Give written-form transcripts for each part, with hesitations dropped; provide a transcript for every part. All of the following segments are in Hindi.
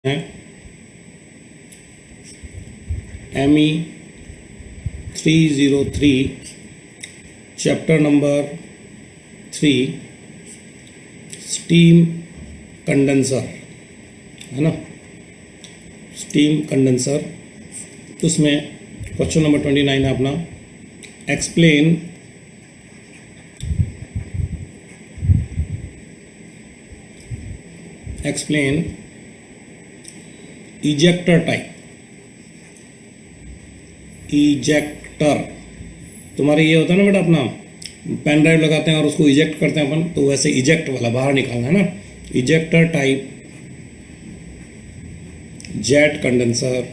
हैं ME 303 chapter number 3 steam condenser है ना। स्टीम कंडेंसर उसमें क्वेश्चन नंबर 29 है अपना। Explain ejector type. इजेक्टर तुम्हारे ये होता है ना बेटा, अपना पेन ड्राइव लगाते हैं और उसको इजेक्ट करते हैं अपन, तो वैसे इजेक्ट वाला बाहर निकालना है ना। Ejector type jet condenser,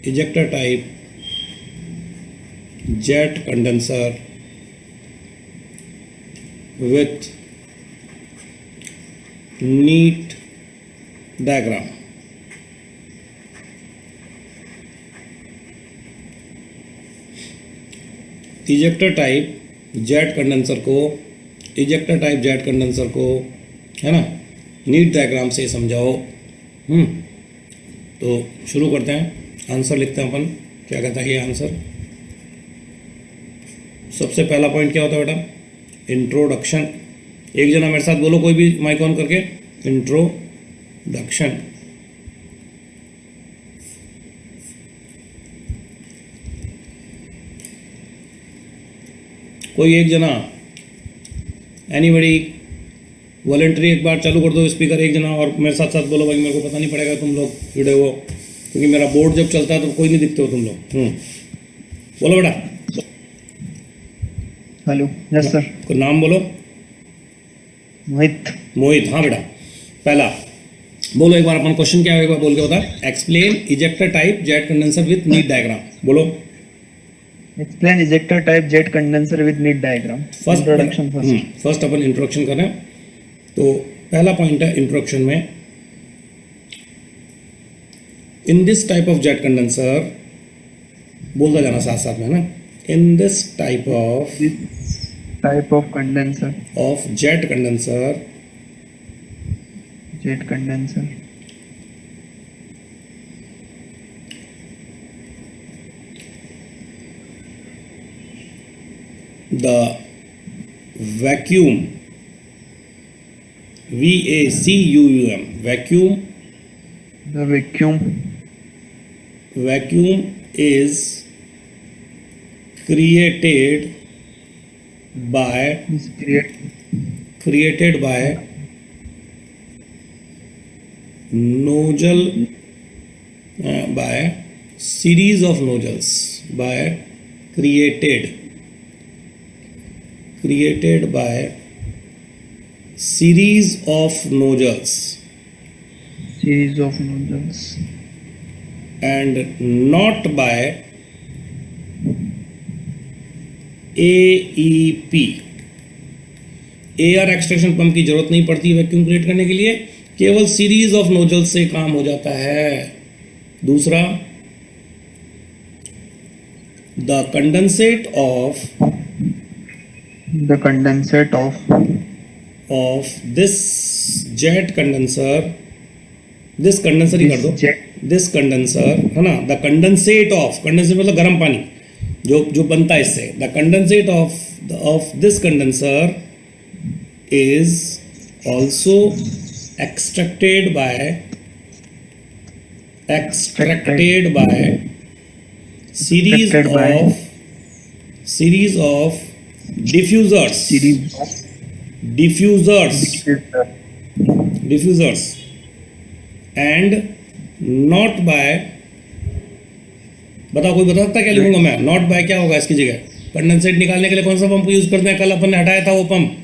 ejector type jet condenser with neat diagram. Ejector type jet condenser को, इजेक्टर टाइप जेट कंडेंसर को है ना नीट डायग्राम से समझाओ। तो शुरू करते हैं, आंसर लिखते हैं अपन। क्या कहता है ये आंसर? सबसे पहला पॉइंट क्या होता है बेटा? इंट्रोडक्शन। एक जना मेरे साथ बोलो, कोई भी माइक ऑन करके, इंट्रोडक्शन। कोई एक जना, एनीबडी वॉलंटरी, एक बार चालू कर दो स्पीकर एक जना और मेरे साथ साथ बोलो। भाई मेरे को पता नहीं पड़ेगा तुम लोग जुड़े हो, क्योंकि मेरा बोर्ड जब चलता है तो कोई नहीं दिखते हो तुम लोग। बोलो बेटा। हेलो। Yes sir. कोई नाम बोलो। मोहित। मोहित, हाँ बेटा। पहला बोलो एक बार, अपन क्वेश्चन क्या है एक बार बोल के बता। Explain ejector type jet condenser with neat diagram. बोलो। Explain ejector type jet condenser with neat diagram. Introduction first अपन इंट्रोडक्शन करें। तो पहला पॉइंट है इंट्रोडक्शन में, in this type of jet condenser, बोलता जाना साथ साथ में ना। In this type of condenser of jet condenser the vacuum, VACUUM, the vacuum is created by nozzle, by series of nozzles, by created by series of nozzles and not by AEP। Air extraction pump की जरूरत नहीं पड़ती वैक्यूम क्रिएट करने के लिए, केवल सीरीज ऑफ नोजल से काम हो जाता है। दूसरा, the condensate of this jet condenser, this condenser ही कर दो, दिस कंडेंसर है ना। द कंडेंसेट ऑफ, कंडेंसेट मतलब गर्म पानी जो बनता है इससे। The condensate of this condenser is also extracted by series of diffusers and not by, बताओ कोई बता सकता है क्या लिखूंगा मैं? नॉट बाय क्या होगा इसकी जगह? कंडेंसेट निकालने के लिए कौन सा पंप यूज करते हैं? कल अपन ने हटाया था वो pump.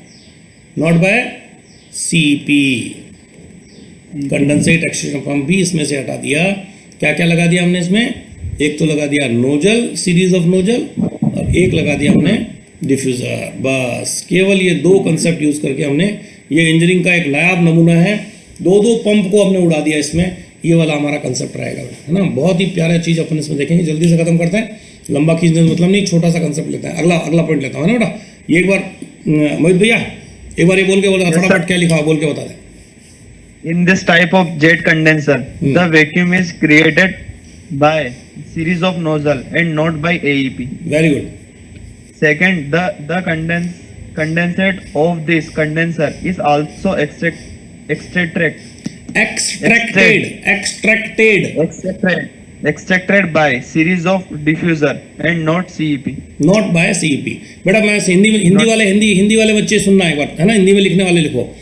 Not by CP, condensate extraction pump भी इसमें से हटा दिया। क्या क्या लगा दिया हमने इसमें? एक तो लगा दिया नोजल, सीरीज ऑफ नोजल, और एक लगा दिया हमने डिफ्यूजर। बस केवल ये दो कंसेप्ट यूज करके हमने, ये इंजीनियरिंग का एक नायाब नमूना है। दो पंप को हमने उड़ा दिया इसमें। ये वाला हमारा कंसेप्ट रहेगा है ना। बहुत ही प्यारा चीज अपन इसमें देखेंगे। जल्दी से खत्म करते हैं, लंबा खींचने का मतलब नहीं, छोटा सा कंसेप्ट लेते हैं। अगला पॉइंट लेता हूँ ना बेटा। ये एक बार मोहित भैया एक बार ये बोल के बता, फटाफट क्या लिखा बोल के बता दे। In this type of jet condenser, the vacuum is created by series of nozzle and not by AEP. Very good. Second, the condensate of this condenser is also extracted by series of diffuser and not CEP. Not by CEP. बेटा मैं हिंदी वाले बच्चे सुनना एक बार, है ना, हिंदी में लिखने वाले लिखो.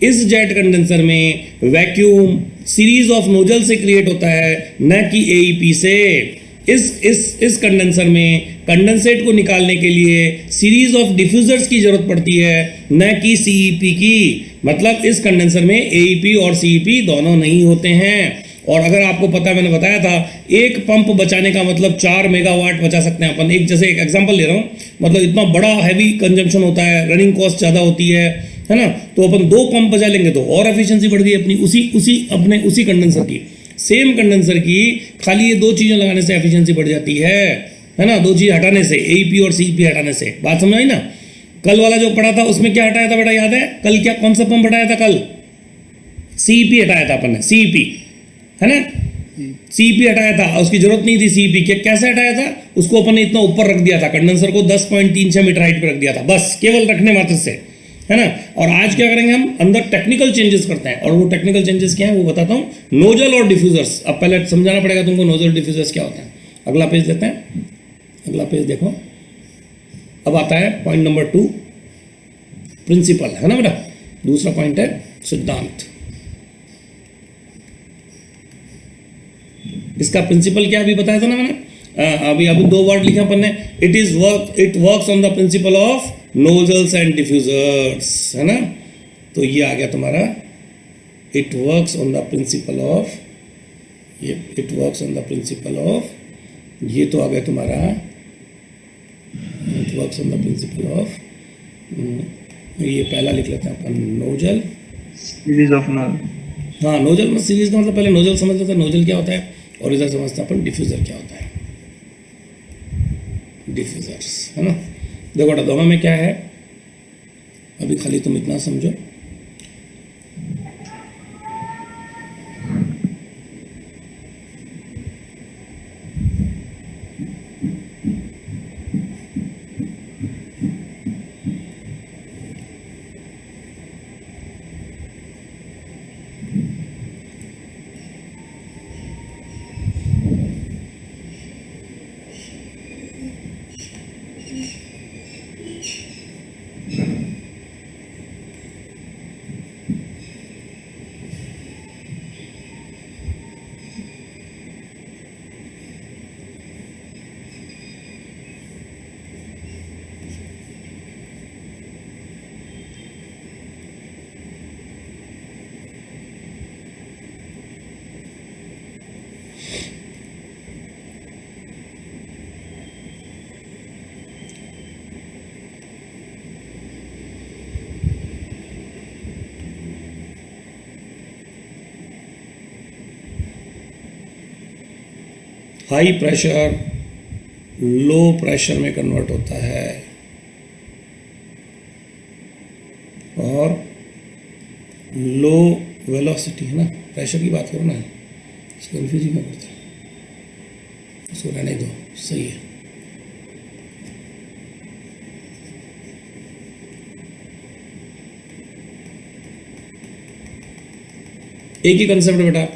इस जेट कंडेंसर में वैक्यूम सीरीज ऑफ नोजल से क्रिएट होता है, न कि एईपी से. इस कंडेंसर में कंडेंसेट को निकालने के लिए सीरीज ऑफ डिफ्यूजर्स की जरूरत पड़ती है, न कि सीईपी की. मतलब इस कंडेंसर में एईपी और सीईपी दोनों नहीं होते हैं. और अगर आपको पता, मैंने बताया था, एक पंप बचाने का मतलब 4 मेगावाट बचा सकते हैं अपन. एक जैसे एक एग्जांपल ले रहा हूँ, मतलब इतना बड़ा हैवी कंजम्पशन होता है, रनिंग कॉस्ट ज़्यादा होती है ना, तो अपन 2 पंप बचा लेंगे तो और एफिशिएंसी बढ़ गई अपनी उसी कंडेंसर की. सेम कंडेंसर की खाली ये 2 चीज़ें लगाने से एफिशिएंसी बढ़ जाती है ना, 2 चीज़ हटाने से, एईपी और सीईपी हटाने से. बात समझ आई ना. कल वाला जो पढ़ा था उसमें क्या हटाया था बेटा, याद है? कल क्या कौन सा पंप हटाया था? कल सीईपी हटाया था अपन ने, सीईपी, है ना. सीईपी हटाया था, उसकी जरूरत नहीं थी सीईपी के. कैसे हटाया था? उसको अपन ने इतना ऊपर रख दिया था, कंडेंसर को 10.36 मीटर हाइट पे रख दिया था, बस केवल रखने मात्र से, है ना. और आज क्या करेंगे हम, अंदर टेक्निकल चेंजेस करते हैं. और वो टेक्निकल चेंजेस क्या है वो बताता हूँ. नोजल और डिफ्यूजर्स. अब पहले समझाना पड़ेगा तुमको नोजल डिफ्यूजर्स क्या होता है. अगला पेज देते हैं, अगला पेज देखो. अब आता है पॉइंट नंबर 2, प्रिंसिपल, है ना बेटा. दूसरा पॉइंट है सिद्धांत. इसका प्रिंसिपल क्या अभी बताया था ना मैंने. अभी 2 वर्ड लिखे अपन ने. It works on the principle of nozzles and diffusers, है ना. तो ये आ गया तुम्हारा it works on the principle of, it works on the principle of, ये तो आ गया तुम्हारा it works on the principle of, ये पहला लिख लेते हैं अपन, नोजल, सीरीज ऑफ नोजल. हाँ, नोजल में सीरीज का मतलब पहले नोजल समझ लेते हैं, नोजल क्या होता है, और इधर समझते हैं अपन डिफ्यूजर क्या होता है. डिफ्यूजर्स, है ना. देखो बेटा दोनों में क्या है, अभी खाली तुम इतना समझो. हाई प्रेशर लो प्रेशर में कन्वर्ट होता है, और लो वेलोसिटी, है ना, प्रेशर की बात करो ना, इसको कन्फ्यूज ही करते हैं, इसको रहने दो, सही है. एक ही कंसेप्ट बेटा.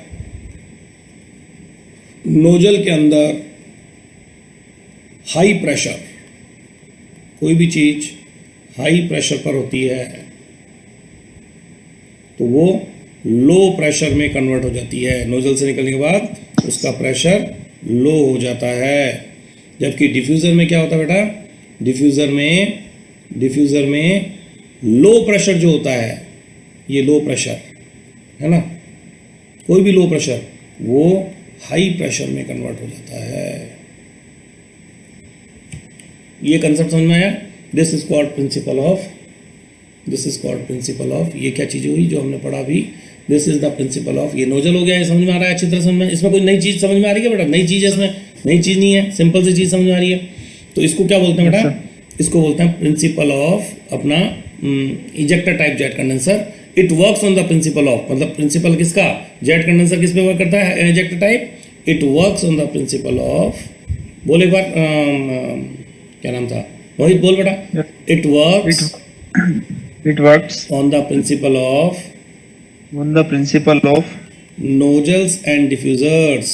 नोजल के अंदर हाई प्रेशर, कोई भी चीज हाई प्रेशर पर होती है तो वो लो प्रेशर में कन्वर्ट हो जाती है. नोजल से निकलने के बाद उसका प्रेशर लो हो जाता है. जबकि डिफ्यूज़र में क्या होता है बेटा, डिफ्यूज़र में लो प्रेशर जो होता है, ये लो प्रेशर है ना, कोई भी लो प्रेशर वो हाई प्रेशर में कन्वर्ट हो जाता है. ये कंसेप्ट समझ में आया. This is called principle of, this is called principle of. ये क्या चीज़ हुई जो हमने पढ़ा अभी, this is the principle of. ये नोजल हो गया, ये समझ में आ रहा है अच्छी तरह समझ में. इसमें कोई नई चीज़ समझ में आ रही है बेटा? नई चीज़ है इसमें, नई चीज़ नहीं है, सिंपल सी चीज़ समझ में आ रही है. तो इसको क्या बोलते हैं बेटा? इसको बोलते हैं प्रिंसिपल ऑफ अपना ejector type jet condenser. It works on the principle of, मतलब प्रिंसिपल किसका, जेट कंडेंसर किस पे वर्क करता है, injector type. It works on the principle of, बोल एक बार, क्या नाम था मोहित, बोल बेटा। It works It works on the principle of on the principle of nozzles and diffusers,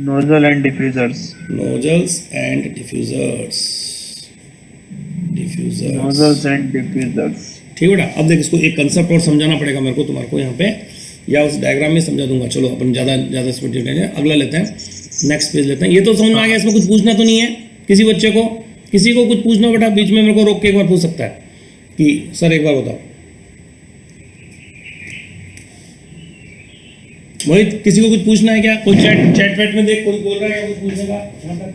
nozzle and diffusers. Nozzles and diffusers, diffusers, Nozzles and diffusers. ठीक है बेटा। अब देख, इसको एक कंसेप्ट और समझाना पड़ेगा मेरे को तुम्हारे को यहाँ पे, या उस डायग्राम में समझा दूंगा। चलो अपन ज़्यादा इसमें डिटेल है, अगला लेते हैं, नेक्स्ट पेज लेते हैं। ये तो समझ में आ गया, इसमें कुछ पूछना तो नहीं है किसी बच्चे को, किसी को कुछ पूछना बेटा बीच में मेरे को रोक के एक बार पूछ सकता है कि सर एक बार बताओ। मोहित, किसी को कुछ पूछना है क्या? कोई चैट वैट में देख, कोई बोल रहा है क्या कुछ पूछने का यहाँ पर?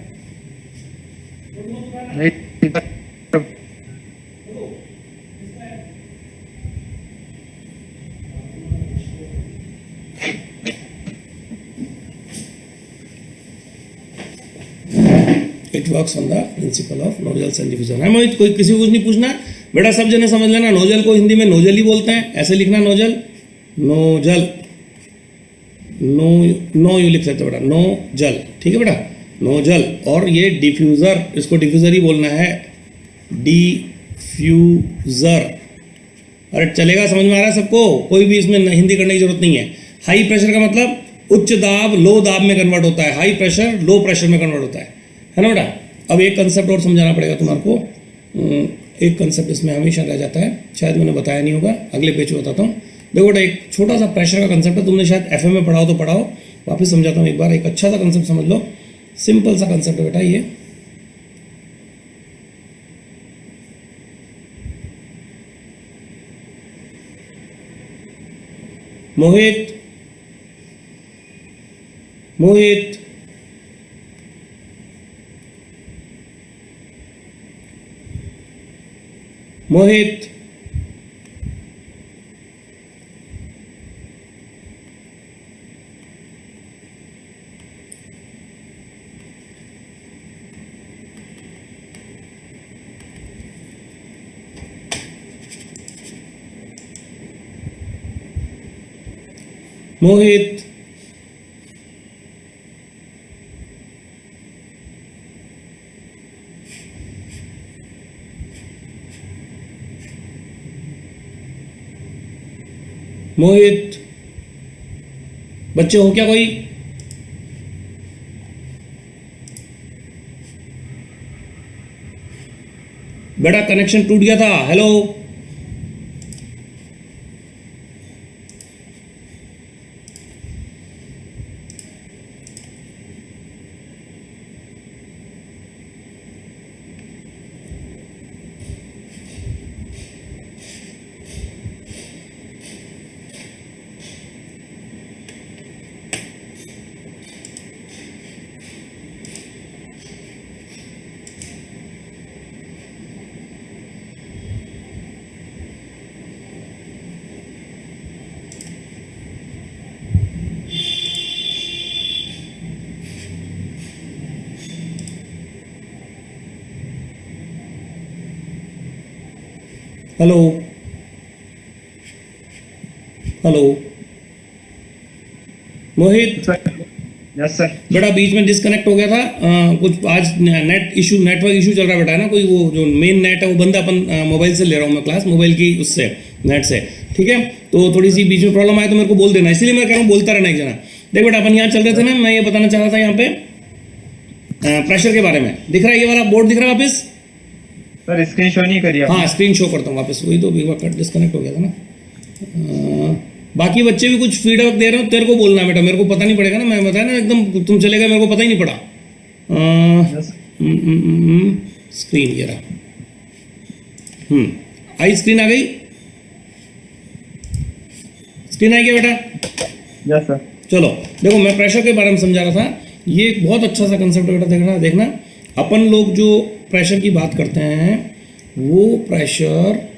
It works on the principle of nozzles and diffusion है मोहित। कोई किसी को कुछ नहीं पूछना बेटा, सब जने समझ लेना। नोजल को हिंदी में नोजल ही बोलते हैं, ऐसे लिखना नोजल, नोजल, नो यू लिख सकते हो बेटा, नोजल, ठीक है बेटा, नोजल। और ये डिफ्यूजर, इसको डिफ्यूजर ही बोलना है, डिफ्यूजर। अरे चलेगा, समझ में आ रहा है सबको? कोई भी इसमें हिंदी करने की जरूरत नहीं है। हाई प्रेशर का मतलब उच्च दाब लो दाब में कन्वर्ट होता है, हाई प्रेशर लो प्रेशर में कन्वर्ट होता है ना बेटा। अब एक कंसेप्ट और समझाना पड़ेगा तुम्हारे को, एक कंसेप्ट इसमें हमेशा रह जाता है, शायद मैंने बताया नहीं होगा, अगले पेज पे बताता हूँ। देखो बेटा, एक छोटा सा प्रेशर का कंसेप्ट है, तुमने शायद एफएम में पढ़ाओ तो पढ़ाओ, वापस समझाता हूँ एक बार। एक अच्छा सा कंसेप्ट समझ लो, सिंपल सा कंसेप्ट है बेटा ये। मोहित, मोहित, मोहित, मोहित, मोहित, बच्चे हो क्या कोई? बेटा कनेक्शन टूट गया था, हेलो। हेलो, हेलो मोहित। Yes sir. बेटा बीच में डिस्कनेक्ट हो गया था, कुछ आज नेट इशू, नेटवर्क इशू चल रहा है बेटा ना, कोई वो जो मेन नेट है वो बंद है, अपन मोबाइल से ले रहा हूँ मैं क्लास, मोबाइल की उससे नेट से, ठीक है। तो थोड़ी सी बीच में प्रॉब्लम आए तो मेरे को बोल देना, इसलिए मैं कह रहा हूँ बोलता रहना एक जना। देख बेटा, अपन यहाँ चल रहे थे ना, मैं ये बताना चाह रहा था यहाँ पे प्रेशर के बारे में। दिख रहा है ये वाला बोर्ड, दिख रहा है वापस? सर स्क्रीन शो नहीं करिए। हाँ स्क्रीन शो करता हूँ वापस, वही तो एक बार डिस्कनेक्ट हो गया था ना। बाकी बच्चे भी कुछ फीडबैक दे रहे हो, तेरे को बोलना है बेटा, मेरे को पता नहीं पड़ेगा ना, मैं बताया ना एकदम तुम चले गए, मेरे को पता ही नहीं पड़ा। स्क्रीन ये रहा, आई स्क्रीन आ गई, स्क्रीन आई क्या बेटा? Yes sir. चलो देखो, मैं प्रेशर के बारे में समझा रहा था, ये एक बहुत अच्छा सा कंसेप्ट है बेटा। देखना अपन लोग जो प्रेशर की बात करते हैं, वो प्रेशर,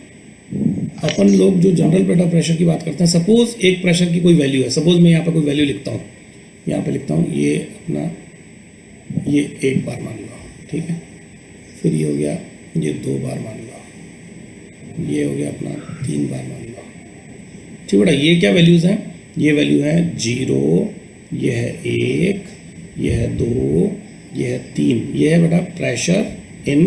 अपन लोग जो जनरल बेटा प्रेशर की बात करते हैं, सपोज एक प्रेशर की कोई वैल्यू है, सपोज मैं यहाँ पे कोई वैल्यू लिखता हूँ, यहाँ पे लिखता हूँ ये अपना, ये 1 बार मान लो, ठीक है, फिर ये हो गया, ये 2 बार मान लो, ये हो गया अपना 3 बार मान लो, ठीक बेटा, ये क्या वैल्यूज़ हैं, ये वैल्यू है 0, ये है 1, ये है 2, ये है 3, ये है बेटा प्रेशर इन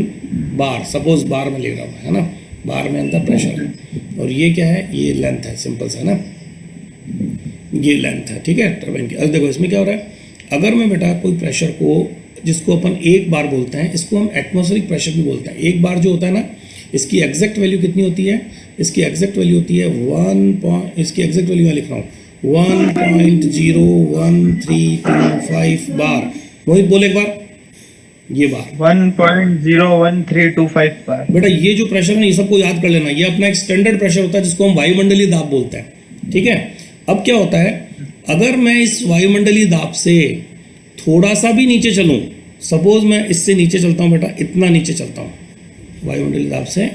बार, सपोज बार में ले रहा हूँ, है ना, बार में अंदर प्रेशर है, और ये क्या है, ये लेंथ है, सिंपल सा ना, ये लेंथ है, ठीक है, टरबाइन की। अब देखो इसमें क्या हो रहा है, अगर मैं बेटा कोई प्रेशर को, जिसको अपन एक बार बोलते हैं, इसको हम एटमॉस्फेरिक प्रेशर भी बोलते हैं। एक बार जो होता है ना, इसकी एग्जैक्ट वैल्यू कितनी होती है, इसकी एग्जैक्ट वैल्यू होती है इसकी एग्जैक्ट वैल्यू मैं लिख रहा हूँ 1.01325 बार। मोहित बोले एक बार, ये बार 1.01325 बार। बेटा ये जो प्रेशर है ना, ये सबको याद कर लेना, ये अपना एक स्टैंडर्ड प्रेशर होता है जिसको हम वायुमंडलीय दाब बोलते हैं, ठीक है। अब क्या होता है, अगर मैं इस वायुमंडलीय दाब से थोड़ा सा भी नीचे चलूं, सपोज मैं इससे नीचे चलता हूं बेटा, इतना नीचे चलता हूं, वायुमंडलीय दाब से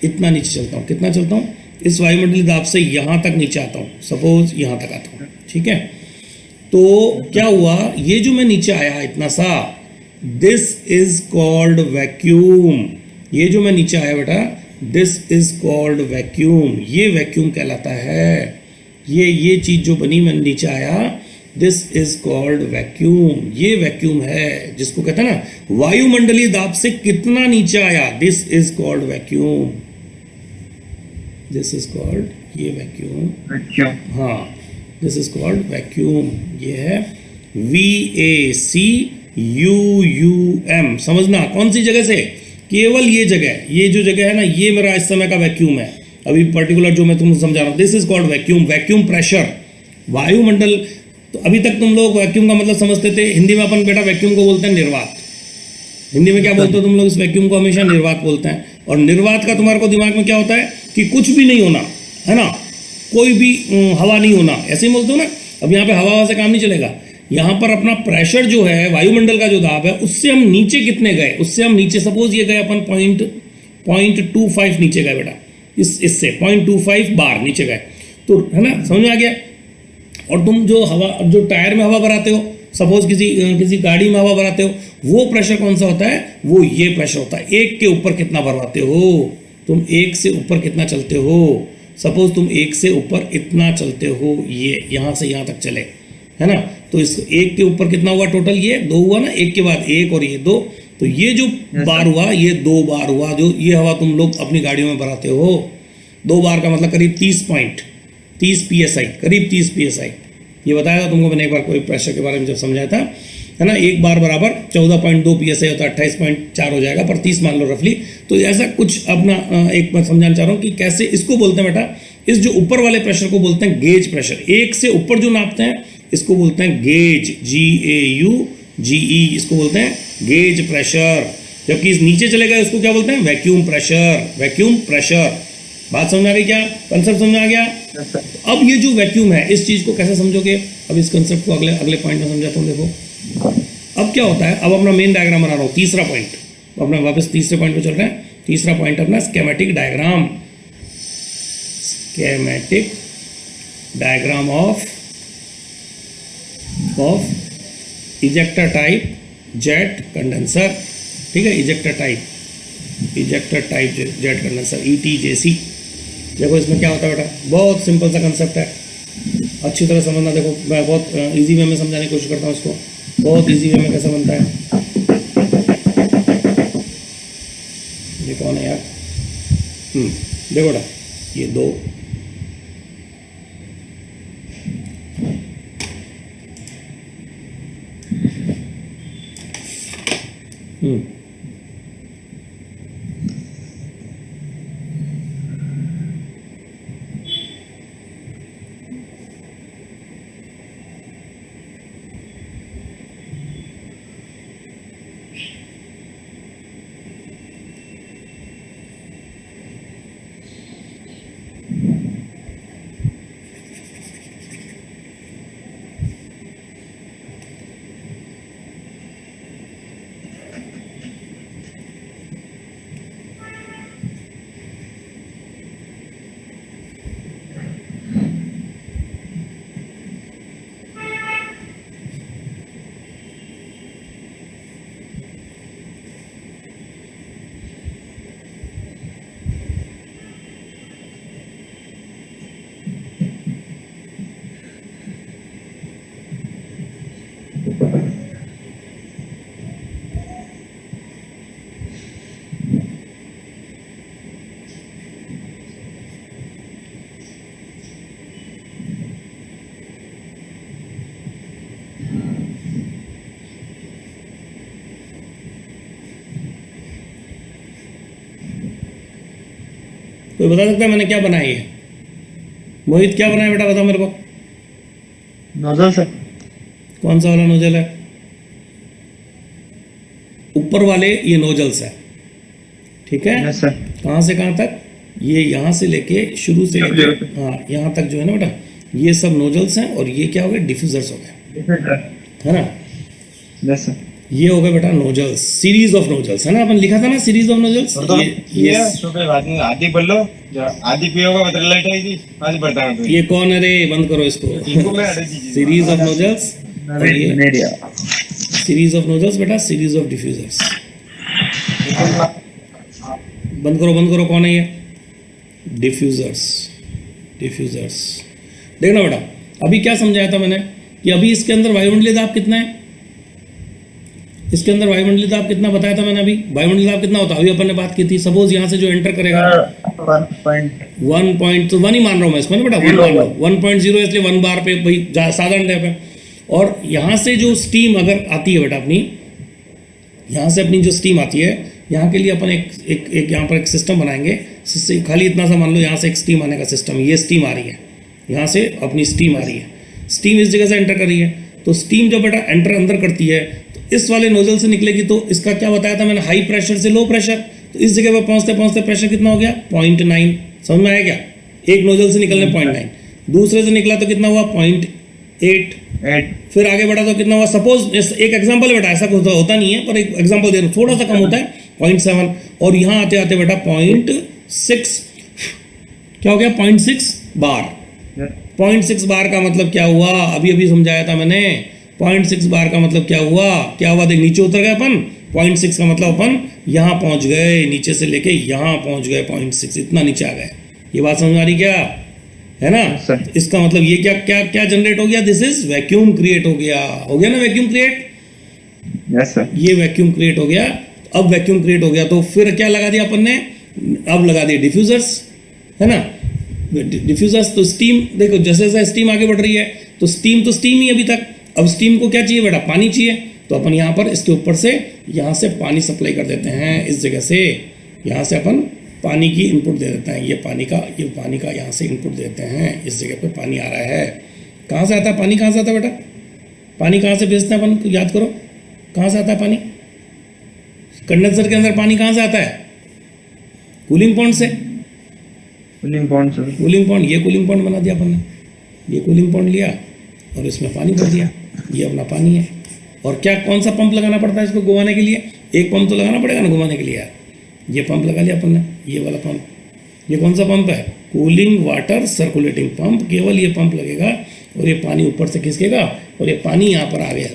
इतना नीचे चलता हूं, कितना चलता हूं, इस वायुमंडलीय दाब से यहां तक नीचे आता हूं, सपोज यहां तक आता हूं, ठीक है। तो क्या हुआ, ये जो मैं नीचे आया इतना सा, दिस इज कॉल्ड वैक्यूम। ये जो मैं नीचे आया बेटा, दिस इज कॉल्ड वैक्यूम, ये वैक्यूम कहलाता है। ये चीज जो बनी, मैं नीचे आया, दिस इज कॉल्ड वैक्यूम, ये वैक्यूम है, जिसको कहते हैं ना वायुमंडलीय दाब से कितना नीचे आया, this is called vacuum, this is called, ये वैक्यूम, हाँ, दिस इज कॉल्ड वैक्यूम। ये है VACUUM, समझना कौन सी जगह से, केवल ये जगह, ये जो जगह है ना, ये मेरा इस समय का वैक्यूम है, अभी पर्टिकुलर जो मैं तुमको समझा रहा हूँ, this is called vacuum. Vacuum pressure, वायुमंडल, तो अभी तक तुम लोग वैक्यूम का मतलब समझते थे, हिंदी में अपन बेटा वैक्यूम को बोलते हैं निर्वात। हिंदी में क्या बोलते हो तुम लोग, इस वैक्यूम को हमेशा निर्वात बोलते हैं। और निर्वात का तुम्हारे को दिमाग में क्या होता है कि कुछ भी नहीं होना, है ना, कोई भी हवा नहीं होना, ऐसे ही बोलते हो ना। अब यहाँ पे हवा से काम नहीं चलेगा, यहाँ पर अपना प्रेशर जो है, वायुमंडल का जो दाब है, उससे हम नीचे कितने गए, उससे हम नीचे, सपोज ये गए अपन 0.25 नीचे गए बेटा, इससे 0.25 बार नीचे गए, तो है ना, समझ में आ गया। और तुम जो हवा, जो टायर में हवा भराते हो, सपोज किसी गाड़ी में हवा भराते हो, वो प्रेशर कौन सा होता है, वो ये प्रेशर होता है। एक के ऊपर कितना भरवाते हो तुम, एक से ऊपर कितना चलते हो, सपोज तुम एक से ऊपर इतना चलते हो, ये यहाँ से यहाँ तक चले, है ना, तो इस एक के ऊपर कितना हुआ टोटल, ये 2 हुआ ना, एक के बाद एक और ये 2, तो ये जो बार हुआ, ये 2 बार हुआ, जो ये हवा तुम लोग अपनी गाड़ियों में भराते हो। 2 बार का मतलब करीब 30 PSI, करीब 30 PSI। ये बताया था तुमको मैंने एक बार कोई प्रेशर के बारे में जब समझाया था, है ना, एक बार बराबर 14.2 PSI होता है, 28.4 हो जाएगा, पर 30 मान लो रफली। तो ऐसा कुछ अपना एक मैं समझाना चाह रहा हूँ कि कैसे इसको बोलते हैं बेटा, इस जो ऊपर वाले प्रेशर को बोलते हैं गेज प्रेशर। एक से ऊपर जो नापते हैं इसको बोलते हैं गेज, GAUGE, इसको बोलते हैं गेज प्रेशर। जबकि इस नीचे चले गए उसको क्या बोलते हैं, वैक्यूम प्रेशर, वैक्यूम प्रेशर। बात समझ आ गई क्या, कंसेप्ट समझ आ गया। अब ये जो वैक्यूम है, इस चीज को कैसे समझोगे, अब इस कंसेप्ट को अगले पॉइंट में समझाता हूँ। देखो अब क्या होता है, अब अपना मेन डायग्राम बना रहा हूँ, तीसरा पॉइंट, अपना वापस तीसरे पॉइंट पे चल रहे हैं। तीसरा पॉइंट अपना schematic diagram, schematic diagram of ejector type jet condenser, ठीक है, ejector type jet condenser, ETJC। देखो इसमें क्या होता है बेटा, बहुत सिंपल सा कंसेप्ट है, अच्छी तरह समझना। देखो मैं बहुत इजी वे में समझाने की कोशिश करता हूँ इसको, बहुत इजी वे में कैसे बनता है। ये कौन है यार, देखो बेटा, ये 2, कोई बता सकता है मैंने क्या बनाया है? मोहित क्या बनाया बेटा, बताओ मेरे को। Nozzle sir. कौन सा वाला नोजल है? ऊपर वाले ये नोजल्स है, ठीक है। Yes sir. कहाँ से कहाँ तक? ये यहाँ से लेके शुरू से लेके हाँ यहाँ तक जो है ना बेटा, ये सब नोजल्स हैं और ये क्या हो गए? डिफ्यूजर्स हो गए, है ना। Yes sir. ये हो गए बेटा नोजल्स, सीरीज ऑफ नोजल्स, है ना, अपन लिखा था ना सीरीज ऑफ नोजल्स। आदि पियोगा बदलाइट है जी आज बढ़ता है ये कौन है रे? बंद करो इसको। इनको मैं अड़े दीजिए सीरीज ऑफ नोजल्स, और ये सीरीज ऑफ नोजल्स बेटा, सीरीज ऑफ डिफ्यूजर्स। बंद करो बंद करो, कौन है ये? Diffusers, diffusers. देखना बेटा, अभी क्या समझाया था मैंने कि अभी इसके अंदर वायुमंडलीय दाब कितना है? इसके अंदर वायुमंडलीय दाब कितना बताया था मैंने अभी? वायुमंडलीय दाब कितना होता है? अभी अपन ने बात की थी। सपोज यहाँ से जो एंटर करेगा 1 पॉइंट, तो 1 ही मान रहा हूँ मैं इसमें ना बेटा, 1 मान रहा हूँ, 1.0 इसलिए 1 बार पे भाई साधारण टाइप है। और यहाँ से जो स्टीम अगर आती है बेटा अपनी, यहाँ से अपनी जो स्टीम आती है, यहाँ के लिए अपन एक यहाँ पर एक सिस्टम बनाएंगे, जिससे खाली इतना सा मान लो, यहाँ से एक स्टीम आने का सिस्टम, ये स्टीम आ रही है, यहाँ से अपनी स्टीम आ रही है, स्टीम इस जगह से एंटर कर रही है। तो स्टीम जब बेटा एंटर अंदर करती है तो इस वाले नोजल से निकलेगी, तो इसका क्या बताया था मैंने? हाई प्रेशर से लो प्रेशर। तो इस जगह पर पहुँचते पहुँचते प्रेशर कितना हो गया? 0.9। समझ में आया क्या? एक नोजल से निकलने 0.9, दूसरे से निकला तो कितना हुआ? 0.8। फिर आगे बढ़ा तो कितना हुआ? सपोज एक एग्जांपल है बेटा, ऐसा कुछ होता नहीं है, पर एक एग्जांपल दे रहा हूँ, थोड़ा सा कम होता है 0.7। और यहाँ आते आते बेटा 0.6, क्या हो गया? 0.6 बार। 0.6 बार का मतलब क्या हुआ? अभी अभी समझाया था मैंने। 0.6 बार का मतलब क्या हुआ? क्या हुआ? देख, नीचे उतर गए अपन। 0.6 का मतलब अपन यहाँ पहुंच गए, नीचे से लेके यहाँ पहुंच गए, 0.6 इतना नीचे आ गए। ये बात समझ आ रही क्या? है ना। इसका मतलब ये क्या क्या क्या जनरेट हो गया? दिस इज वैक्यूम क्रिएट हो गया ना, वैक्यूम क्रिएट। Yes sir. ये वैक्यूम क्रिएट हो गया। अब वैक्यूम क्रिएट हो गया तो फिर क्या लगा दिया अपन ने? अब लगा दिए डिफ्यूजर्स, है ना। डिफ्यूजर्स तो स्टीम, देखो जैसे जैसे स्टीम आगे बढ़ रही है तो स्टीम ही अभी तक। अब स्टीम को क्या चाहिए बेटा? पानी चाहिए। तो अपन यहाँ पर इसके ऊपर से यहाँ से पानी सप्लाई कर देते हैं, इस जगह से यहाँ से अपन पानी की इनपुट दे देते हैं। ये पानी का यहाँ से इनपुट देते हैं, इस जगह पे पानी आ रहा है। कहाँ से आता है पानी? कहाँ से आता है बेटा? पानी कहाँ से भेजते हैं अपन? याद करो, कहाँ से आता है पानी? कंडेंसर के अंदर पानी कहाँ से आता है? कूलिंग पॉइंट से। Cooling point sir. Cooling point, ये कूलिंग पॉइंट बना दिया अपन ने। ये कूलिंग पॉइंट लिया और इसमें पानी भर दिया, ये अपना पानी है। और क्या, कौन सा पंप लगाना पड़ता है इसको घुमाने के लिए? एक पंप तो लगाना पड़ेगा ना घुमाने के लिए यार। ये पंप लगा लिया अपन ने, ये वाला पंप। ये कौन सा पंप है? Cooling water circulating pump. केवल ये पंप लगेगा और ये पानी ऊपर से खिसकेगा और ये पानी यहाँ पर आ गया,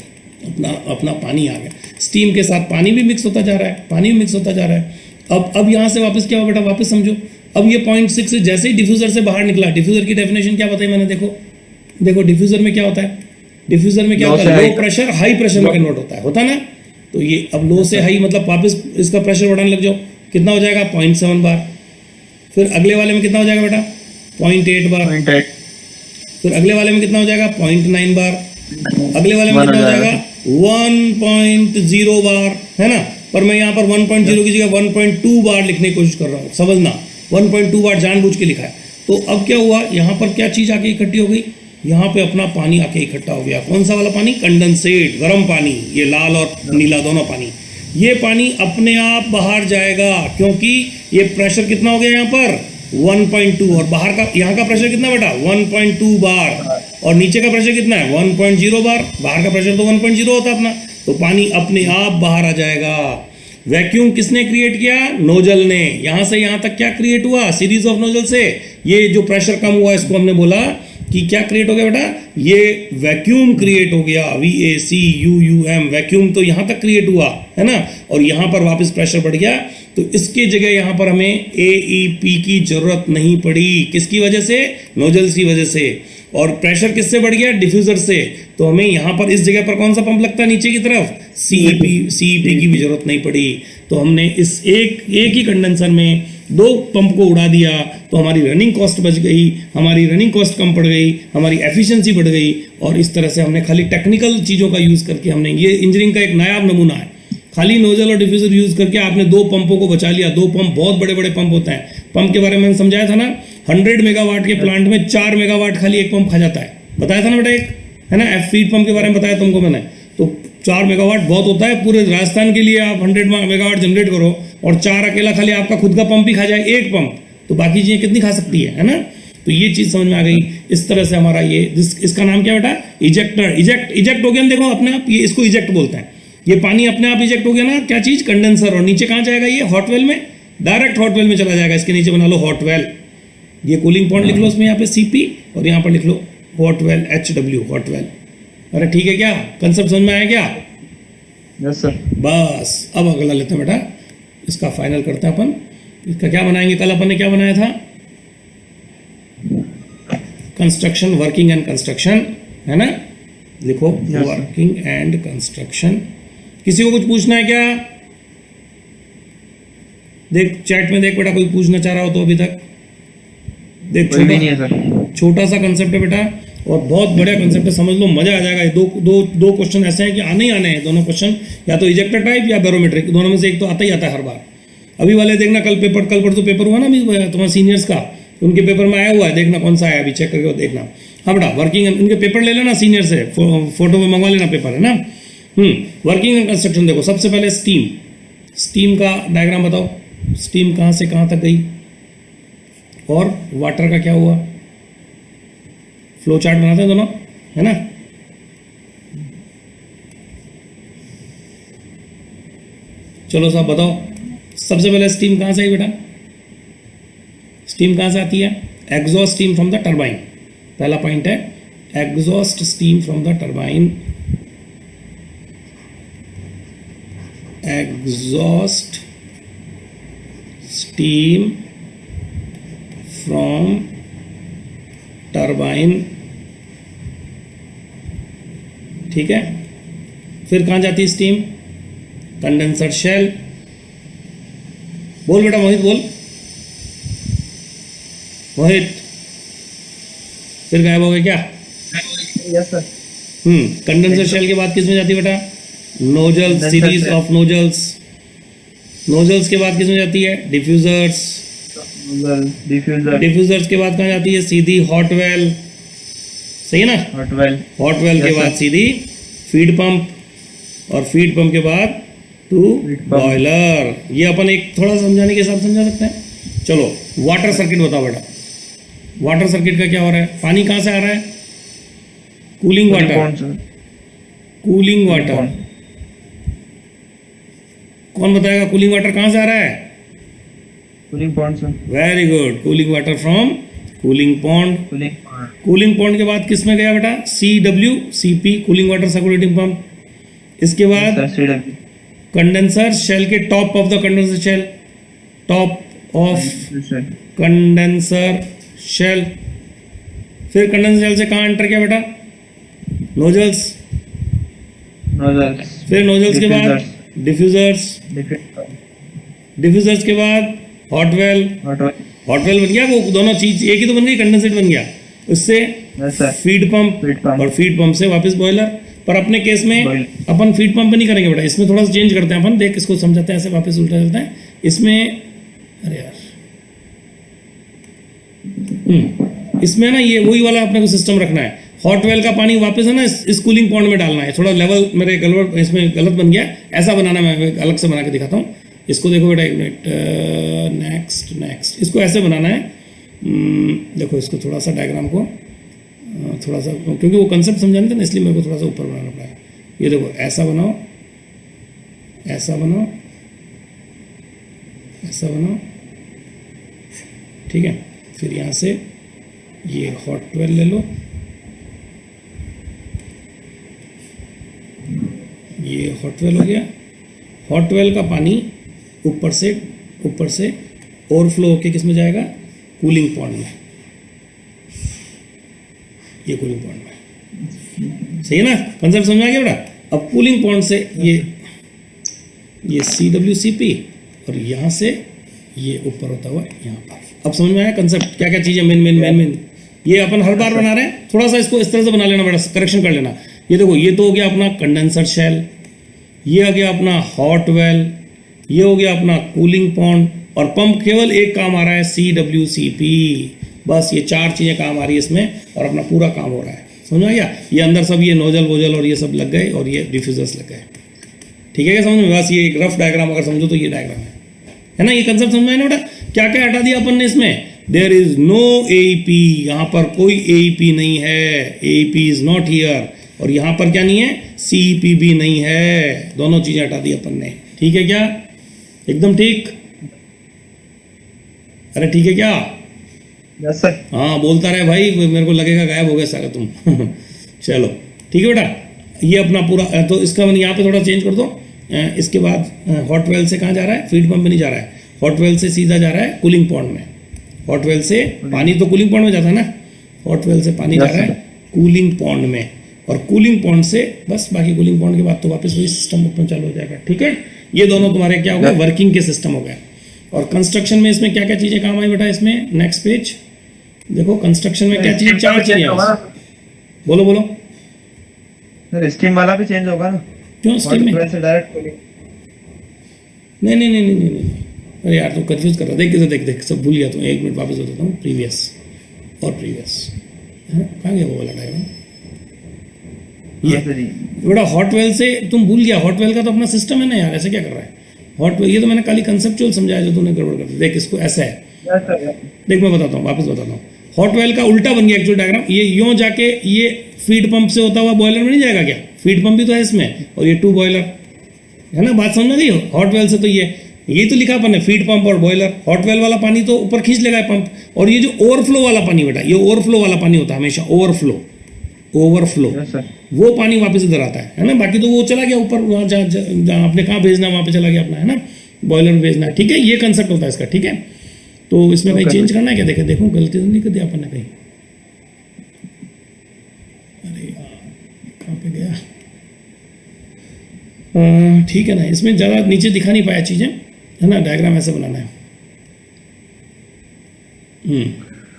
अपना पानी आ गया। स्टीम के साथ पानी भी मिक्स होता जा रहा है, पानी भी मिक्स होता जा रहा है। अब यहाँ से वापस क्या हो बेटा? वापस समझो। अब ये 0.6 जैसे ही डिफ्यूजर से बाहर निकला, डिफ्यूजर की डेफिनेशन क्या बताई मैंने? देखो डिफ्यूजर में क्या होता है? डिफ्यूजर में क्या होता है? लो प्रेशर हाई प्रेशर में कन्वर्ट होता है ना। तो ये अब लो से हाई मतलब वापस इसका प्रेशर बढ़ाने लग जाओ, कितना हो जाएगा? 0.7 बार। फिर अगले वाले में कितना हो जाएगा बेटा? 0.8 बार। 0.8। फिर अगले वाले में कितना हो जाएगा? 0.9 बार। अगले वाले में कितना हो जाएगा? 1.0 बार, है ना। पर मैं यहाँ पर 1.0 की जगह 1.2 बार लिखने की कोशिश कर रहा हूँ, समझना। 1.2 बार जानबूझ के लिखा है। तो अब क्या हुआ? यहाँ पर क्या चीज आके इकट्ठी हो गई? यहाँ पे अपना पानी आके इकट्ठा हो गया। कौन सा वाला पानी? कंडेंसेट, गर्म पानी। ये लाल और नीला दोनों पानी। ये पानी अपने आप बाहर जाएगा, क्योंकि ये प्रेशर कितना हो गया यहाँ पर? 1.2। और बाहर का, यहाँ का प्रेशर कितना बेटा? 1.2 बार। और नीचे का प्रेशर कितना है? 1.0 बार। बाहर का प्रेशर तो 1.0 होता है अपना। तो पानी अपने आप बाहर आ जाएगा। वैक्यूम किसने क्रिएट किया? नोजल ने। यहां से यहां तक क्या क्रिएट हुआ? सीरीज ऑफ नोजल से ये जो प्रेशर कम हुआ, इसको हमने बोला कि क्या क्रिएट हो गया बेटा? ये वैक्यूम क्रिएट हो गया। VACUUM, वैक्यूम तो यहां तक क्रिएट हुआ, है ना। और यहां पर वापस प्रेशर बढ़ गया, तो इसके जगह यहां पर हमें AEP की जरूरत नहीं पड़ी। किसकी वजह से? नोजल्स की वजह से। और प्रेशर किससे बढ़ गया? डिफ्यूजर से। तो हमें यहाँ पर इस जगह पर कौन सा पंप लगता है? नीचे की तरफ CEP की भी जरूरत नहीं पड़ी। तो हमने इस एक ही कंडेंसर में 2 पंप को उड़ा दिया, तो हमारी रनिंग कॉस्ट बच गई, हमारी रनिंग कॉस्ट कम पड़ गई, हमारी एफिशिएंसी बढ़ गई। और इस तरह से हमने खाली टेक्निकल चीज़ों का यूज़ करके हमने, ये इंजीनियरिंग का एक नायाब नमूना है। खाली नोजल और डिफ्यूजर यूज़ करके आपने 2 पंपों को बचा लिया। 2 पंप बहुत बड़े बड़े पंप होते हैं, पंप के बारे में मैंने समझाया था ना, 100 मेगावाट के प्लांट में 4 मेगावाट खाली एक पंप खा जाता है, बताया था ना बेटा, एक है ना, एफ फीड पंप के बारे में बताया तुमको मैंने। तो 4 मेगावाट बहुत होता है, पूरे राजस्थान के लिए आप 100 मेगावाट जनरेट करो और 4 अकेला खाली आपका खुद का पंप ही खा जाए, एक पंप, तो बाकी चीजें कितनी खा सकती है ना। तो ये चीज समझ में आ गई। इस तरह से हमारा ये इसका नाम क्या बेटा, इजेक्टर। इजेक्ट हो गया ना, देखो अपने आप, ये इसको इजेक्ट बोलते हैं। ये पानी अपने आप इजेक्ट हो गया ना, क्या चीज, कंडेंसर। और नीचे कहाँ जाएगा ये, हॉट वेल में, डायरेक्ट हॉट वेल में चला जाएगा। इसके नीचे बना लो हॉट वेल, ये कूलिंग पॉइंट लिख लो उसमें, यहाँ पे CP और यहाँ पर लिख लो hot well, HW, hot well. अरे ठीक है क्या, कंसेप्ट समझ में आया क्या? Yes sir. बस अब अगला लेते हैं बेटा, इसका फाइनल करते हैं अपन। इसका क्या बनाएंगे, कल अपन ने क्या बनाया था, कंस्ट्रक्शन, वर्किंग एंड कंस्ट्रक्शन, है ना, लिखो वर्किंग एंड कंस्ट्रक्शन। किसी को कुछ पूछना है क्या? देख चैट में देख बेटा, कोई पूछना चाह रहा हो तो अभी तक देख। कोई भी नहीं है सर। छोटा सा कंसेप्ट है बेटा और बहुत बढ़िया कंसेप्ट है, समझ लो, मजा आ जाएगा। दो क्वेश्चन ऐसे हैं कि आने ही आने हैं दोनों क्वेश्चन, या तो इजेक्टर टाइप या बैरोमेट्रिक, दोनों में से एक तो आता ही आता है हर बार। अभी वाले देखना, कल परसों पेपर हुआ ना अभी तुम्हारे सीनियर्स का, उनके पेपर में आया हुआ है, देखना कौन सा आया, अभी चेक करके देखना। हाँ बेटा, वर्किंग, इनके पेपर ले लेना सीनियर से, फोटो में मंगवा लेना पेपर, है ना। वर्किंग एंड कंस्ट्रक्शन देखो, सबसे पहले स्टीम का डायग्राम बताओ, स्टीम कहाँ से कहाँ तक गई, और वाटर का क्या हुआ, फ्लो चार्ट बनाते हैं दोनों, है ना। चलो साहब बताओ, सबसे पहले स्टीम कहाँ से आई बेटा, स्टीम कहाँ से आती है, exhaust steam from the turbine, पहला पॉइंट है, exhaust steam from the turbine, exhaust steam from turbine, ठीक है। फिर कहाँ जाती है स्टीम, कंडेंसर शेल, बोल बेटा मोहित बोल, मोहित, फिर गायब हो गए क्या? Yes sir. कंडेंसर शेल के बाद किस में जाती है बेटा, nozzle, series of nozzles, nozzles के बाद किस में जाती है, डिफ्यूजर्स, डिफ्यूजर्स के बाद कहाँ जाती है, सीधी हॉट वेल, सही है ना, हॉट वेल, हॉट वेल के बाद सीधी फीड पंप, और फीड पंप के बाद टू बॉयलर। ये अपन एक थोड़ा समझाने के हिसाब से समझा सकते हैं। चलो वाटर सर्किट बताओ बेटा, वाटर सर्किट का क्या हो रहा है, पानी कहाँ से आ रहा है, कूलिंग वाटर, कूलिंग वाटर, कौन बताएगा कूलिंग वाटर कहाँ से आ रहा है, cooling point sir. Very good, cooling water from cooling pond. Cooling pond के बाद किस में गया बेटा, CP, cooling water circulating pump. इसके बाद कंडेंसर शेल के top of the condenser shell, top of condenser shell. फिर कंडेंसर शेल से कहाँ एंटर किया बेटा, नोजल्स, फिर नोजल्स के बाद डिफ्यूजर्स, डिफ्यूजर्स के बाद हॉट वेल, हॉट वेल बन गया, वो दोनों चीज एक ही तो बन गई, कंडेंसेट बन गया, उससे फीड पंप, और फीड पंप से वापस बॉयलर। पर अपने केस में अपन फीड पंप नहीं करेंगे बेटा, इसमें थोड़ा सा चेंज करते हैं अपन, देख इसको समझाते हैं, ऐसे वापस उल्टा चलते हैं इसमें। अरे यार, इसमें ना ये वही वाला अपने को सिस्टम रखना है, हॉट वेल का पानी वापस है ना इस कूलिंग पॉइंट में डालना है। थोड़ा लेवल मेरे गलत, इसमें गलत बन गया, ऐसा बनाना, मैं अलग से बना के दिखाता हूँ इसको। देखो बेटा एक मिनट, नेक्स्ट इसको ऐसे बनाना है। देखो इसको थोड़ा सा डायग्राम को थोड़ा सा, क्योंकि वो कंसेप्ट समझाने थे ना, इसलिए मेरे को थोड़ा सा ऊपर बनाना पड़ा। ये देखो ऐसा बनाओ, ऐसा बनाओ, ऐसा बनाओ, ठीक है। फिर यहाँ से ये हॉट वेल ले लो, ये हॉट वेल हो गया। हॉट वेल का पानी ऊपर से ओवरफ्लो होके किस में जाएगा, कूलिंग पॉइंट में, ये कूलिंग पॉइंट में, सही है ना, कंसेप्ट समझ में आ गया बेटा। अब कूलिंग पॉइंट से ये CWCP और यहाँ से ये ऊपर होता हुआ यहाँ पर। अब समझ में आया कंसेप्ट, क्या क्या चीज़ें मेन। ये अपन हर बार बना रहे हैं, थोड़ा सा इसको इस तरह से बना लेना बेटा, करेक्शन कर लेना। ये देखो, ये तो हो गया अपना कंडेंसर शेल, ये हो गया अपना हॉट वेल, ये हो गया अपना कूलिंग पॉन्ड, और पंप केवल एक काम आ रहा है, CWCP। बस ये 4 चीज़ें काम आ रही है इसमें और अपना पूरा काम हो रहा है। समझ में गया? ये अंदर सब ये नोजल वोजल और ये सब लग गए और ये डिफ्यूजर्स लग गए। ठीक है क्या समझ में? बस ये एक रफ डायग्राम अगर समझो तो ये डायग्राम है ना? ये कंसेप्ट समझ में आया ना बेटा? क्या क्या हटा दिया अपन ने इसमें? देयर इज नो AEP, यहाँ पर कोई AEP नहीं है, AEP इज नॉट हियर। और यहाँ पर क्या नहीं है? CEP भी नहीं है। दोनों चीजें हटा दी अपन ने। ठीक है क्या? एकदम ठीक? अरे ठीक है क्या? Yes sir. हाँ बोलता रहे भाई, मेरे को लगेगा गायब हो गया सारा तुम। चलो ठीक है बेटा, ये अपना पूरा तो इसका यहाँ पे थोड़ा चेंज कर दो। इसके बाद हॉट वेल से कहाँ जा रहा है? फीड पंप में नहीं जा रहा है, हॉट वेल से सीधा जा रहा है कूलिंग पॉन्ड में। हॉट वेल से पानी तो कूलिंग पॉन्ड में जाता है ना, हॉट वेल से पानी जा रहा है कूलिंग पॉन्ड में, और कूलिंग पॉन्ड से बस बाकी कूलिंग पॉन्ड के बाद तो वापस वही सिस्टम अपना चालू हो जाएगा। ठीक है, ये दोनों तुम्हारे क्या हो गए? वर्किंग के सिस्टम हो गए। और कंस्ट्रक्शन में इसमें क्या क्या चीजें काम आई बेटा? इसमें नेक्स्ट पेज देखो, कंस्ट्रक्शन में क्या चीजें? 4 चीजें हैं। बोलो बोलो सर, स्टीम वाला भी चेंज होगा ना? क्यों स्टीम में? से डायरेक्ट कूलिंग। नहीं नहीं नहीं नहीं नहीं नहीं, अरे यार तुम कंफ्यूज कर रहा। देख किसे देख देख सब भूल गया तुम। 1 मिनट वापस बताता हूँ। प्रीवियस और प्रीवियस कहाँ गया वो वाला डायग्राम? ये बेटा हॉट वेल से तुम भूल गया। हॉट वेल का तो अपना सिस्टम है ना यार, ऐसे क्या कर रहा है? हॉट वेल ये तो मैंने खाली कंसेप्चुअल समझाया, जो तूने गड़बड़ कर दी। देख इसको ऐसा है, देख मैं बताता हूँ, वापस बताता हूँ। हॉट वेल का उल्टा बन गया एक्चुअल डायग्राम। ये यूं जाके ये फीड पंप से होता हुआ बॉयलर में नहीं जाएगा क्या? फीड पंप भी तो है इसमें, और ये 2 बॉयलर है ना। बात समझ में गई? हॉट वेल से तो ये तो लिखा अपन ने, फीड पंप और बॉयलर। हॉट वेल वाला पानी तो ऊपर खींच लेगा पंप, और ये जो ओवरफ्लो वाला पानी बेटा, ये ओवरफ्लो वाला पानी होता है हमेशा। ओवरफ्लो वो पानी वापस इधर आता है ना। बाकी तो वो चला गया ऊपर, वहाँ जहाँ आपने कहाँ भेजना वहाँ पे चला गया अपना, है ना, बॉयलर में भेजना है। ठीक है, ये कंसेप्ट होता है इसका। ठीक है, तो इसमें कहीं चेंज करना है क्या? देखे देखो गलती तो नहीं कर दिया अपन ने कहीं? अरे यार कहाँ पे गया? ठीक है ना, इसमें ज़्यादा नीचे दिखा नहीं पाया चीज़ें, है ना। डायग्राम ऐसे बनाना है।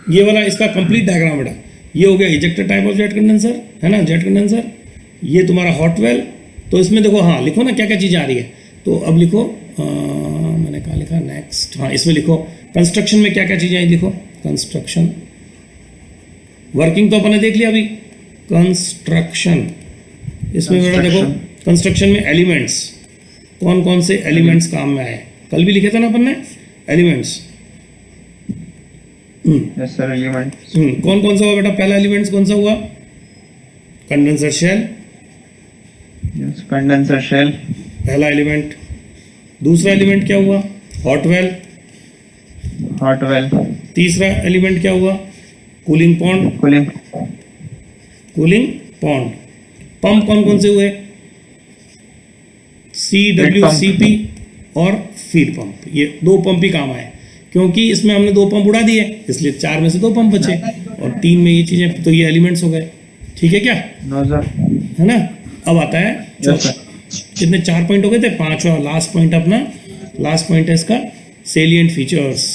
ये वाला इसका कंप्लीट डायग्राम बेटा। ये हो गया ejector type of jet condenser, है ना, जेट कंडेंसर। ये तुम्हारा हॉट वेल। तो इसमें देखो, हाँ लिखो ना क्या क्या चीज़ें आ रही है। तो अब लिखो, मैंने कहा लिखा नेक्स्ट, हाँ इसमें लिखो कंस्ट्रक्शन में क्या क्या चीज़ें आई। लिखो कंस्ट्रक्शन, वर्किंग तो अपन ने देख लिया अभी। कंस्ट्रक्शन, इसमें बेटा देखो कंस्ट्रक्शन में एलिमेंट्स, कौन कौन से एलिमेंट्स काम में आए? कल भी लिखे थे ना अपन ने एलिमेंट्स। Yes sir, elements. कौन कौन सा हुआ बेटा? पहला एलिमेंट्स कौन सा हुआ? Condenser shell. Yes, condenser shell पहला एलिमेंट। दूसरा एलिमेंट क्या हुआ? Hot well. Hot well. तीसरा एलिमेंट क्या हुआ? Cooling pond. Cooling pond. Pump कौन कौन से हुए? CWCP और फीड पंप। ये 2 पंप ही काम आए, क्योंकि इसमें हमने 2 पंप उड़ा दिए, इसलिए 4 में से 2 पंप बचे, और 3 में ये चीजें, तो ये एलिमेंट्स हो गए। ठीक है क्या? है ना। अब आता है कितने 4 पॉइंट हो गए थे? 5वां लास्ट पॉइंट अपना, लास्ट पॉइंट है इसका सेलिएंट फीचर्स।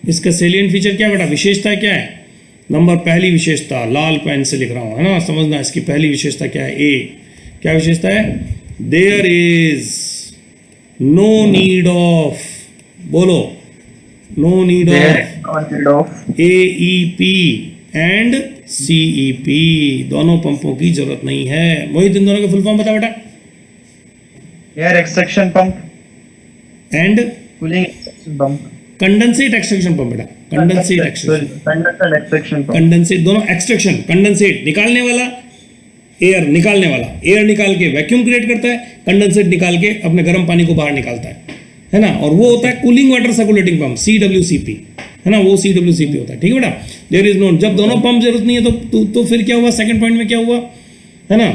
इसका सेलिएंट फीचर क्या बेटा? विशेषता क्या है? नंबर पहली विशेषता, लाल पेन से लिख रहा हूं, है ना, समझना। इसकी पहली विशेषता क्या है? ए। क्या विशेषता है? There is no need of, बोलो, no need of AEP and CEP, दोनों पंपों की जरूरत नहीं है। मोहित इन दोनों के फुल फॉर्म बता बेटा। Air extraction pump and cooling extraction pump. Condensate extraction pump बेटा, कंडेंसेट एक्सट्रैक्शन, कंडेंसेट दोनों एक्सट्रैक्शन, कंडेंसेट निकालने वाला, एयर निकालने वाला, एयर निकाल के वैक्यूम क्रिएट करता है, कंडेंसेट निकाल के अपने गर्म पानी को बाहर निकालता है ना। और वो होता है cooling water circulating pump, CWCP, है ना, वो CWCP होता है। ठीक है बेटा, देयर इज नो, जब दोनों पंप जरूरत नहीं है तो फिर क्या हुआ? सेकंड पॉइंट में क्या हुआ, है ना,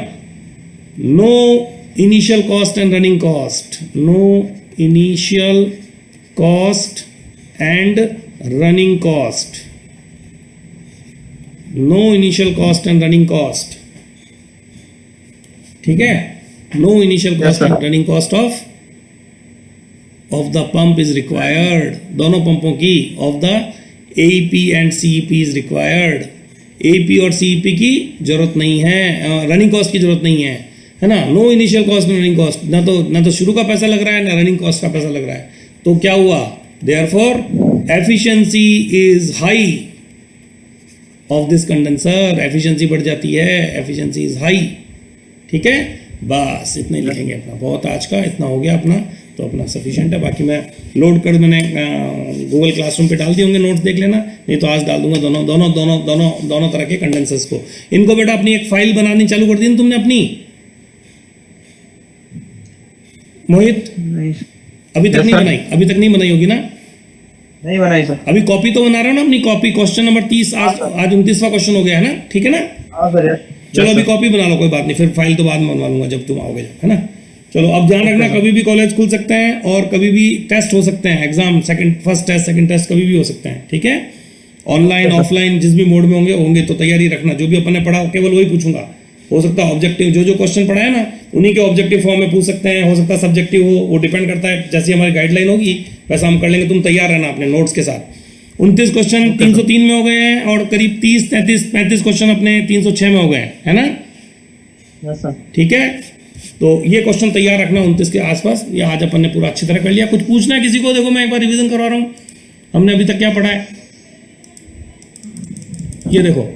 no initial cost and running cost, no initial cost and running cost, no initial cost and running cost. ठीक है, no initial cost and running cost of the pump is required, दोनों पंपों की, of the AEP and CEP is required. AEP और CEP की जरूरत नहीं है, रनिंग कॉस्ट की जरूरत नहीं है, है ना, no initial cost no running cost, ना तो शुरू का पैसा लग रहा है ना रनिंग कॉस्ट का पैसा लग रहा है, तो क्या हुआ, therefore efficiency is high of this condenser, efficiency बढ़ जाती है, एफिशिएंसी इज हाई। ठीक है, बस इतना ही लिखेंगे अपना, बहुत आज का इतना हो गया अपना, तो अपना सफिशिएंट है। बाकी मैं लोड कर मैंने गूगल क्लासरूम पे डाल दिए होंगे, नोट्स देख लेना, नहीं तो आज डाल दूंगा दोनों तरह के कंडेंसर्स को। इनको बेटा अपनी एक फाइल बनानी चालू कर दी ना तुमने अपनी, मोहित? नहीं अभी तक Yes, नहीं sir. बनाई, अभी तक नहीं बनाई होगी ना? नहीं बनाई सर। अभी कॉपी तो बना रहा हो ना अपनी कॉपी, क्वेश्चन नंबर 30 आज 29वां क्वेश्चन हो गया है ना, ठीक है ना? हाँ सर। चलो अभी कॉपी बना लो, कोई बात नहीं, फिर फाइल तो बाद में बनवा लूंगा जब तुम आओगे, है ना? चलो अब ध्यान रखना, कभी भी कॉलेज खुल सकते हैं और कभी भी टेस्ट हो सकते हैं, exam first test second test कभी भी हो सकते हैं, ठीक है? ऑनलाइन ऑफलाइन जिस भी मोड में होंगे तो तैयारी रखना, जो भी अपन ने पढ़ा केवल वही पूछूंगा। हो सकता है ऑब्जेक्टिव जो क्वेश्चन पढ़ा है ना उन्हीं के ऑब्जेक्टिव फॉर्म में पूछ सकते हैं, हो सकता है सब्जेक्टिव हो, वो डिपेंड करता है, जैसी हमारी गाइडलाइन होगी वैसा हम कर लेंगे। तुम तैयार रहना अपने नोट्स के साथ। 29 क्वेश्चन 303 में हो गए हैं और करीब 35 क्वेश्चन अपने 306 में हो गए हैं, है ना? Yes sir. ठीक है, तो ये क्वेश्चन तैयार रखना 29 के आसपास। ये आज अपन ने पूरा अच्छी तरह कर लिया। कुछ पूछना है किसी को? देखो मैं एक बार रिवीजन करवा रहा हूँ, हमने अभी तक क्या पढ़ा है। ये देखो,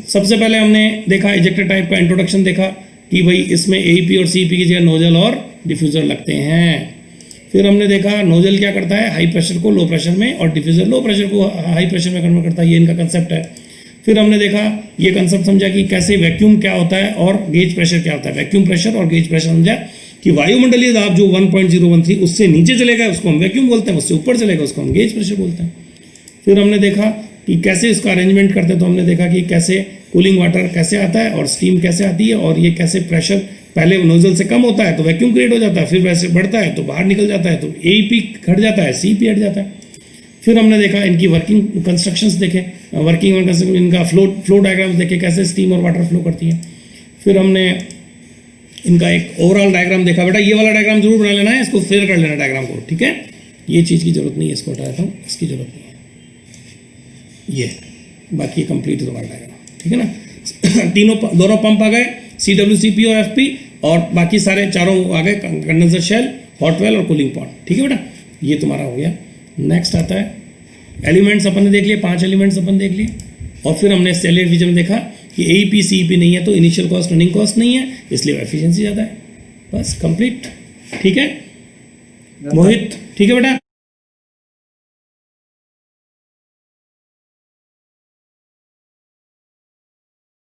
सबसे पहले हमने देखा इजेक्टर टाइप का इंट्रोडक्शन देखा कि भाई इसमें एईपी और सीईपी की जगह नोजल और डिफ्यूजर लगते हैं। फिर हमने देखा नोजल क्या करता है, हाई प्रेशर को लो प्रेशर में और डिफ्यूजर लो प्रेशर को हाई प्रेशर में कन्वर्ट करता है, ये इनका कंसेप्ट है। फिर हमने देखा ये कंसेप्ट समझा कि कैसे वैक्यूम क्या होता है और गेज प्रेशर क्या होता है। वैक्यूम प्रेशर और गेज प्रेशर समझा कि वायुमंडलीय दाब जो 1.013 उससे नीचे चलेगा उसको हम वैक्यूम बोलते हैं, उससे ऊपर चलेगा उसको हम गेज प्रेशर बोलते हैं। फिर हमने देखा कि कैसे इसका अरेंजमेंट करते हैं, तो हमने देखा कि कैसे कूलिंग वाटर कैसे आता है और स्टीम कैसे आती है, और ये कैसे प्रेशर पहले नोजल से कम होता है तो वैक्यूम क्रिएट हो जाता है, फिर वैसे बढ़ता है तो बाहर निकल जाता है तो एईपी घट जाता है, सीईपी हट जाता है। फिर हमने देखा इनकी वर्किंग कंस्ट्रक्शंस देखे, वर्किंग और कंस्ट्रक्शन, इनका फ्लो डायग्राम्स देखे कैसे स्टीम और वाटर फ्लो करती है। फिर हमने इनका एक ओवरऑल डायग्राम देखा। बेटा ये वाला डायग्राम जरूर बना लेना है, इसको फेयर कर लेना डायग्राम को, ठीक है? ये चीज़ की जरूरत नहीं है, इसको हटा देता हूँ, इसकी जरूरत नहीं है। ये बाकी कंप्लीट तुम्हारा डायग्राम, ठीक है ना? दोनों पंप आ गए, CWCP और FP, और बाकी सारे चारों आ गए, कंडेंसर शेल, हॉट वेल और कूलिंग पॉइंट, ठीक है बेटा? ये तुम्हारा हो गया। नेक्स्ट आता है एलिमेंट्स, अपन ने देख लिए 5 एलिमेंट्स अपन देख लिए, और फिर हमने सेलर डिवीजन में देखा कि एईपी सीईपी नहीं है तो इनिशियल कॉस्ट रनिंग कॉस्ट नहीं है, इसलिए एफिशिएंसी ज़्यादा है। बस कंप्लीट, ठीक है मोहित? ठीक है बेटा,